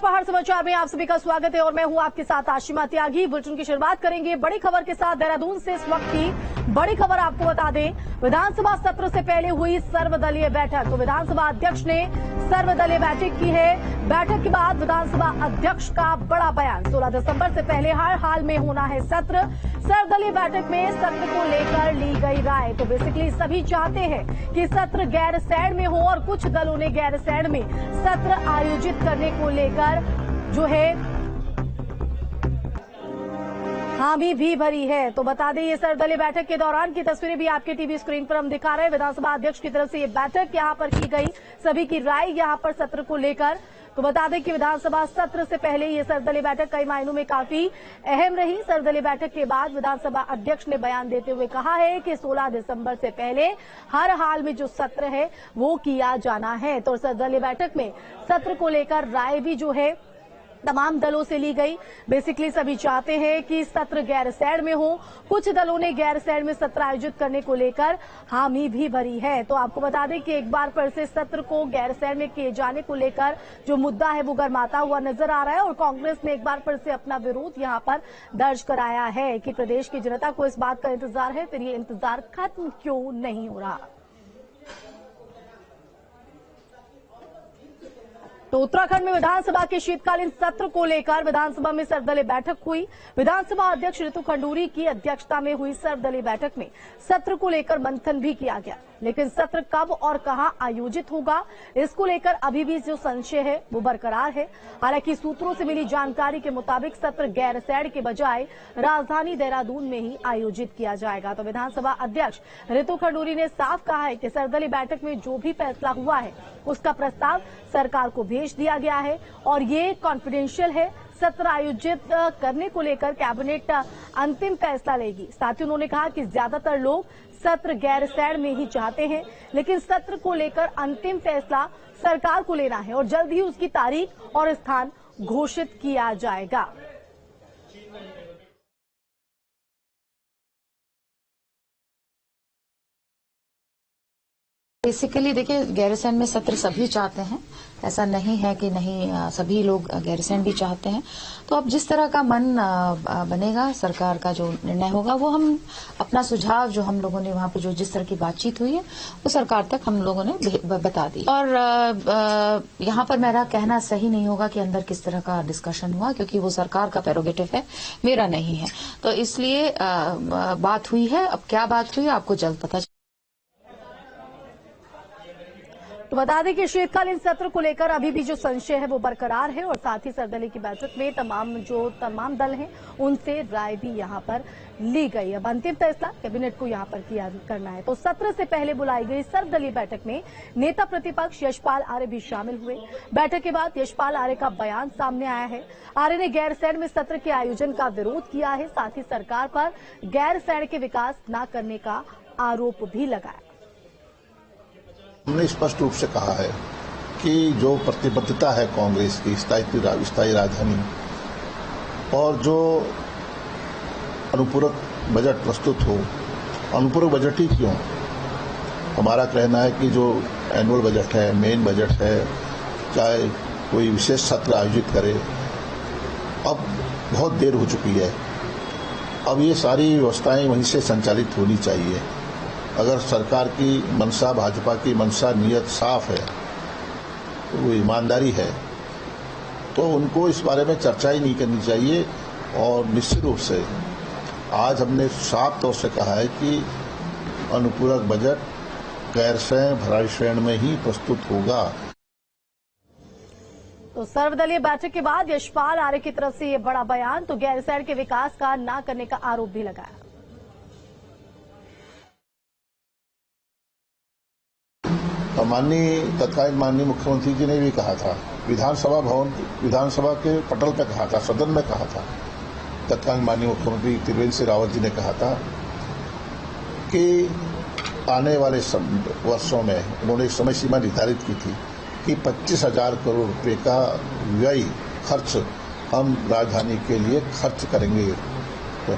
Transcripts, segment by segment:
पहाड़ समाचार में आप सभी का स्वागत है और मैं हूं आपके साथ आशिमा त्यागी। बुलेटिन की शुरुआत करेंगे बड़ी खबर के साथ। देहरादून से इस वक्त की बड़ी खबर आपको बता दें, विधानसभा सत्र से पहले हुई सर्वदलीय बैठक। तो विधानसभा अध्यक्ष ने सर्वदलीय बैठक की है। बैठक के बाद विधानसभा अध्यक्ष का बड़ा बयान। 16 दिसंबर से पहले हर हाल में होना है सत्र। सर्वदलीय बैठक में सत्र को लेकर ली गई राय। तो बेसिकली सभी चाहते हैं कि सत्र गैरसैंण में हो और कुछ दलों ने गैरसैंण में सत्र आयोजित करने को लेकर जो है हामी भी भरी है। तो बता दें, ये सर्वदलीय बैठक के दौरान की तस्वीरें भी आपके टीवी स्क्रीन पर हम दिखा रहे हैं। विधानसभा अध्यक्ष की तरफ से ये बैठक यहां पर की गई, सभी की राय यहां पर सत्र को लेकर। तो बता दें कि विधानसभा सत्र से पहले ये सर्वदलीय बैठक कई मायनों में काफी अहम रही। सर्वदलीय बैठक के बाद विधानसभा अध्यक्ष ने बयान देते हुए कहा है कि 16 दिसंबर से पहले हर हाल में जो सत्र है वो किया जाना है। तो सर्वदलीय बैठक में सत्र को लेकर राय भी जो है तमाम दलों से ली गई। बेसिकली सभी चाहते हैं कि सत्र गैरसैंण में हो। कुछ दलों ने गैरसैंण में सत्र आयोजित करने को लेकर हामी भी भरी है। तो आपको बता दें कि एक बार फिर से सत्र को गैरसैंण में किए जाने को लेकर जो मुद्दा है वो गरमाता हुआ नजर आ रहा है और कांग्रेस ने एक बार फिर से अपना विरोध यहां पर दर्ज कराया है कि प्रदेश की जनता को इस बात का इंतजार है, फिर ये इंतजार खत्म क्यों नहीं हो रहा। तो उत्तराखंड में विधानसभा के शीतकालीन सत्र को लेकर विधानसभा में सर्वदलीय बैठक हुई। विधानसभा अध्यक्ष ऋतु खंडूरी की अध्यक्षता में हुई सर्वदलीय बैठक में सत्र को लेकर मंथन भी किया गया, लेकिन सत्र कब और कहां आयोजित होगा इसको लेकर अभी भी जो संशय है वो बरकरार है। हालांकि सूत्रों से मिली जानकारी के मुताबिक सत्र गैरसैंण के बजाय राजधानी देहरादून में ही आयोजित किया जाएगा। तो विधानसभा अध्यक्ष ऋतु खंडूरी ने साफ कहा है कि सर्वदलीय बैठक में जो भी फैसला हुआ है उसका प्रस्ताव सरकार को भेज दिया गया है और ये कॉन्फिडेंशियल है। सत्र आयोजित करने को लेकर कैबिनेट अंतिम फैसला लेगी। साथ ही उन्होंने कहा कि ज्यादातर लोग सत्र गैरसैंण में ही चाहते हैं, लेकिन सत्र को लेकर अंतिम फैसला सरकार को लेना है और जल्द ही उसकी तारीख और स्थान घोषित किया जाएगा। बेसिकली देखिए, गैरसैंण में सत्र सभी चाहते हैं, ऐसा नहीं है कि नहीं, सभी लोग गैरसैंण भी चाहते हैं। तो अब जिस तरह का मन बनेगा, सरकार का जो निर्णय होगा, वो हम अपना सुझाव जो हम लोगों ने वहां पे जो जिस तरह की बातचीत हुई है वो सरकार तक हम लोगों ने बता दी। और यहाँ पर मेरा कहना सही नहीं होगा कि अंदर किस तरह का डिस्कशन हुआ, क्योंकि वो सरकार का प्रेरोगेटिव है, मेरा नहीं है। तो इसलिए बात हुई है। अब क्या बात हुई आपको जल्द पता। तो बता दें कि शीतकालीन सत्र को लेकर अभी भी जो संशय है वो बरकरार है और साथ ही सर्वदलीय की बैठक में तमाम दल हैं उनसे राय भी यहां पर ली गई। अब अंतिम फैसला कैबिनेट को यहां पर करना है। तो सत्र से पहले बुलाई गई सर्वदलीय बैठक में नेता प्रतिपक्ष यशपाल आर्य भी शामिल हुए। बैठक के बाद यशपाल आर्य का बयान सामने आया है। आर्य ने गैरसैंण में सत्र के आयोजन का विरोध किया है, साथ ही सरकार पर गैरसैंण के विकास न करने का आरोप भी लगाया। हमने स्पष्ट रूप से कहा है कि जो प्रतिबद्धता है कांग्रेस की स्थायी राजधानी और जो अनुपूरक बजट प्रस्तुत हो, अनुपूरक बजट ही क्यों, हमारा कहना है कि जो एनुअल बजट है, मेन बजट है, चाहे कोई विशेष सत्र आयोजित करे, अब बहुत देर हो चुकी है। अब ये सारी व्यवस्थाएं वहीं से संचालित होनी चाहिए। अगर सरकार की मंशा, भाजपा की मंशा, नियत साफ है, तो वो ईमानदारी है, तो उनको इस बारे में चर्चा ही नहीं करनी चाहिए। और निश्चित रूप से आज हमने साफ तौर से कहा है कि अनुपूरक बजट गैरसैंण भराड़ीसैंण में ही प्रस्तुत होगा। तो सर्वदलीय बैठक के बाद यशपाल आर्य की तरफ से ये बड़ा बयान। तो गैरसैंण के विकास का न करने का आरोप भी लगाया। तत्कालीन माननीय मुख्यमंत्री जी ने भी कहा था, विधानसभा के पटल पे कहा था, सदन में कहा था, तत्कालीन माननीय मुख्यमंत्री त्रिवेंद्र सिंह रावत जी ने कहा था कि आने वाले वर्षों में उन्होंने एक समय सीमा निर्धारित की थी कि 25,000 करोड़ रुपए का व्यय खर्च हम राजधानी के लिए खर्च करेंगे। तो,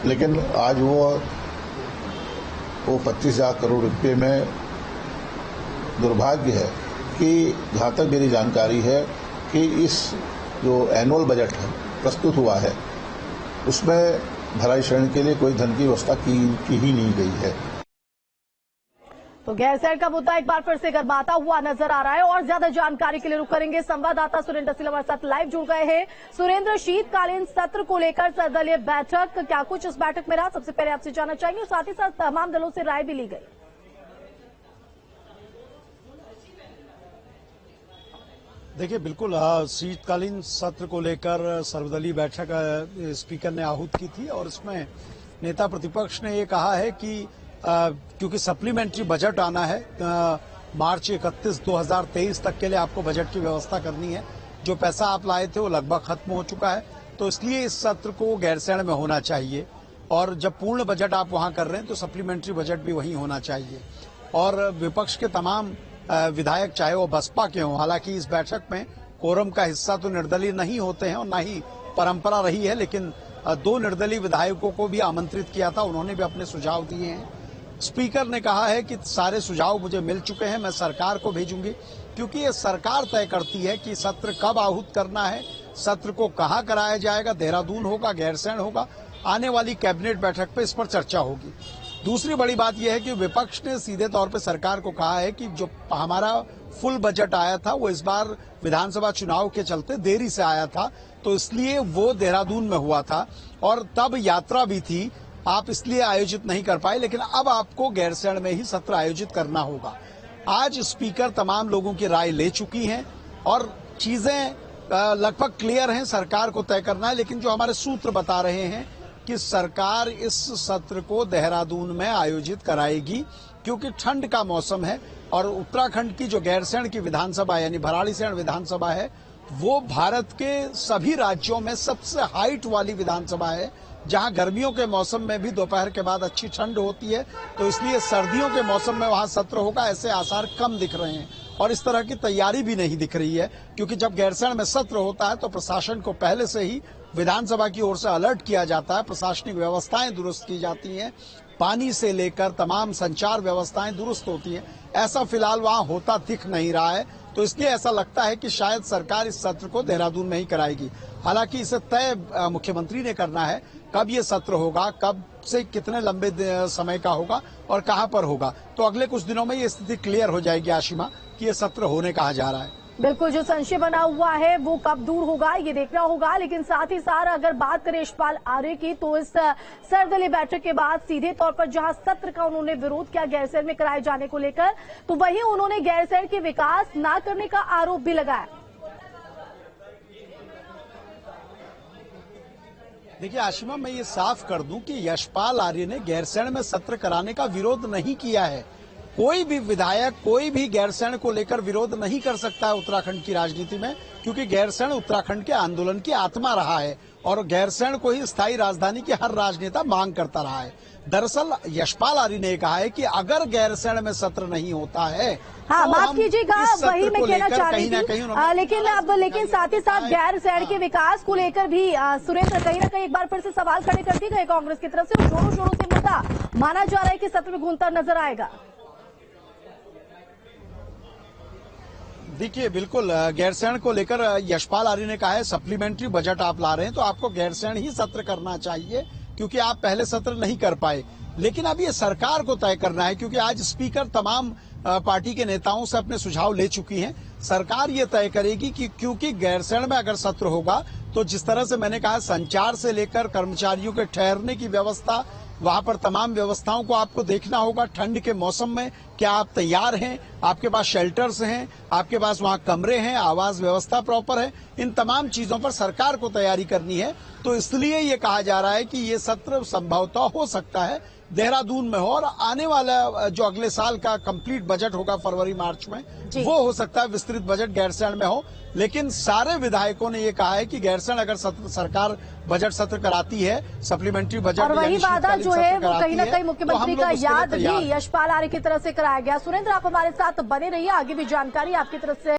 लेकिन आज वो 25,000 करोड़ रुपए में दुर्भाग्य है कि जहाँ तक मेरी जानकारी है कि इस जो एनुअल बजट है प्रस्तुत हुआ है उसमें भराईशरण के लिए कोई धन की व्यवस्था की ही नहीं गई है। तो गैरसैंण का मुद्दा एक बार फिर से गरमाता हुआ नजर आ रहा है और ज्यादा जानकारी के लिए रुक करेंगे संवाददाता सुरेंद्र सिल हमारे साथ लाइव जुड़ गए हैं। सुरेंद्र, शीतकालीन सत्र को लेकर सर्वदलीय बैठक, क्या कुछ इस बैठक में रहा, सबसे पहले आपसे जानना चाहेंगे और साथ ही साथ तमाम दलों से राय भी ली गई। देखिए, बिल्कुल शीतकालीन सत्र को लेकर सर्वदलीय बैठक स्पीकर ने आहूत की थी और इसमें नेता प्रतिपक्ष ने ये कहा है कि क्योंकि सप्लीमेंट्री बजट आना है, मार्च 31, 2023 तक के लिए आपको बजट की व्यवस्था करनी है। जो पैसा आप लाए थे वो लगभग खत्म हो चुका है, तो इसलिए इस सत्र को गैरसैंण में होना चाहिए और जब पूर्ण बजट आप वहां कर रहे हैं तो सप्लीमेंट्री बजट भी वहीं होना चाहिए। और विपक्ष के तमाम विधायक, चाहे वो बसपा के हों, हालांकि इस बैठक में कोरम का हिस्सा तो निर्दलीय नहीं होते हैं और न ही परंपरा रही है, लेकिन 2 निर्दलीय विधायकों को भी आमंत्रित किया था, उन्होंने भी अपने सुझाव दिए हैं। स्पीकर ने कहा है कि सारे सुझाव मुझे मिल चुके हैं, मैं सरकार को भेजूंगी, क्योंकि ये सरकार तय करती है कि सत्र कब आहूत करना है, सत्र को कहां कराया जाएगा, देहरादून होगा, गैरसैंण होगा। आने वाली कैबिनेट बैठक पे इस पर चर्चा होगी। दूसरी बड़ी बात यह है कि विपक्ष ने सीधे तौर पे सरकार को कहा है कि जो हमारा फुल बजट आया था वो इस बार विधानसभा चुनाव के चलते देरी से आया था, तो इसलिए वो देहरादून में हुआ था और तब यात्रा भी थी, आप इसलिए आयोजित नहीं कर पाए, लेकिन अब आपको गैरसैंण में ही सत्र आयोजित करना होगा। आज स्पीकर तमाम लोगों की राय ले चुकी हैं और चीजें लगभग क्लियर हैं, सरकार को तय करना है। लेकिन जो हमारे सूत्र बता रहे हैं कि सरकार इस सत्र को देहरादून में आयोजित कराएगी, क्योंकि ठंड का मौसम है और उत्तराखंड की जो गैरसैंण की विधानसभा यानी भराड़ीसैंण विधानसभा है वो भारत के सभी राज्यों में सबसे हाइट वाली विधानसभा है, जहां गर्मियों के मौसम में भी दोपहर के बाद अच्छी ठंड होती है, तो इसलिए सर्दियों के मौसम में वहां सत्र होगा ऐसे आसार कम दिख रहे हैं और इस तरह की तैयारी भी नहीं दिख रही है। क्योंकि जब गैरसैंण में सत्र होता है तो प्रशासन को पहले से ही विधानसभा की ओर से अलर्ट किया जाता है, प्रशासनिक व्यवस्थाएं दुरुस्त की जाती हैं, पानी से लेकर तमाम संचार व्यवस्थाएं दुरुस्त होती हैं। ऐसा फिलहाल वहां होता दिख नहीं रहा है, तो इसलिए ऐसा लगता है कि शायद सरकार इस सत्र को देहरादून में ही कराएगी। हालांकि इसे तय मुख्यमंत्री ने करना है, कब ये सत्र होगा, कब से कितने लंबे समय का होगा और कहां पर होगा। तो अगले कुछ दिनों में ये स्थिति क्लियर हो जाएगी आशिमा कि ये सत्र होने कहा जा रहा है। बिल्कुल, जो संशय बना हुआ है वो कब दूर होगा ये देखना होगा। लेकिन साथ ही साथ अगर बात करें यशपाल आर्य की, तो इस सर्वदलीय बैठक के बाद सीधे तौर पर जहां सत्र का उन्होंने विरोध किया गैरसैंण में कराए जाने को लेकर, तो वहीं उन्होंने गैरसैंण के विकास न करने का आरोप भी लगाया। देखिए आशिमा, मैं ये साफ कर दूं कि यशपाल आर्य ने गैरसैंण में सत्र कराने का विरोध नहीं किया है। कोई भी विधायक, कोई भी गैरसैंण को लेकर विरोध नहीं कर सकता है उत्तराखंड की राजनीति में, क्योंकि गैरसैंण उत्तराखंड के आंदोलन की आत्मा रहा है और गैरसैंण को ही स्थायी राजधानी की हर राजनेता मांग करता रहा है। दरअसल यशपाल आर्य ने कहा है कि अगर गैरसैंण में सत्र नहीं होता है, हाँ, तो माफ कीजिएगा, वही मैं कहना चाह रही थी। लेकिन साथ ही साथ गैरसैंण के विकास को लेकर भी सुरेंद्र कहीं ना कहीं एक बार फिर से सवाल खड़े कर दिए गए कांग्रेस की तरफ से, जोरों शोरों से मुद्दा माना जा रहा है कि सत्र में घूमता नजर आएगा। देखिए, बिल्कुल गैरसैंण को लेकर यशपाल आर्य ने कहा है सप्लीमेंट्री बजट आप ला रहे हैं तो आपको गैरसैंण ही सत्र करना चाहिए, क्योंकि आप पहले सत्र नहीं कर पाए। लेकिन अब ये सरकार को तय करना है, क्योंकि आज स्पीकर तमाम पार्टी के नेताओं से अपने सुझाव ले चुकी हैं। सरकार ये तय करेगी कि क्योंकि गैरसैंण में अगर सत्र होगा तो जिस तरह से मैंने कहा, संचार से लेकर कर्मचारियों के ठहरने की व्यवस्था, वहां पर तमाम व्यवस्थाओं को आपको देखना होगा। ठंड के मौसम में क्या आप तैयार हैं, आपके पास शेल्टर्स हैं, आपके पास वहां कमरे हैं, आवास व्यवस्था प्रॉपर है, इन तमाम चीजों पर सरकार को तैयारी करनी है। तो इसलिए ये कहा जा रहा है कि ये सत्र संभवतः हो सकता है देहरादून में हो और आने वाला जो अगले साल का कंप्लीट बजट होगा फरवरी मार्च में, वो हो सकता है विस्तृत बजट गैरसैंण में हो। लेकिन सारे विधायकों ने ये कहा है कि गैरसैंण अगर सरकार बजट सत्र कराती है, सप्लीमेंट्री बजट, और वही वादा जो है वो कहीं ना कहीं मुख्यमंत्री का याद भी यशपाल आर्य की तरफ से कराया गया। सुरेंद्र, आप हमारे साथ बने रहिए, आगे भी जानकारी आपकी तरफ से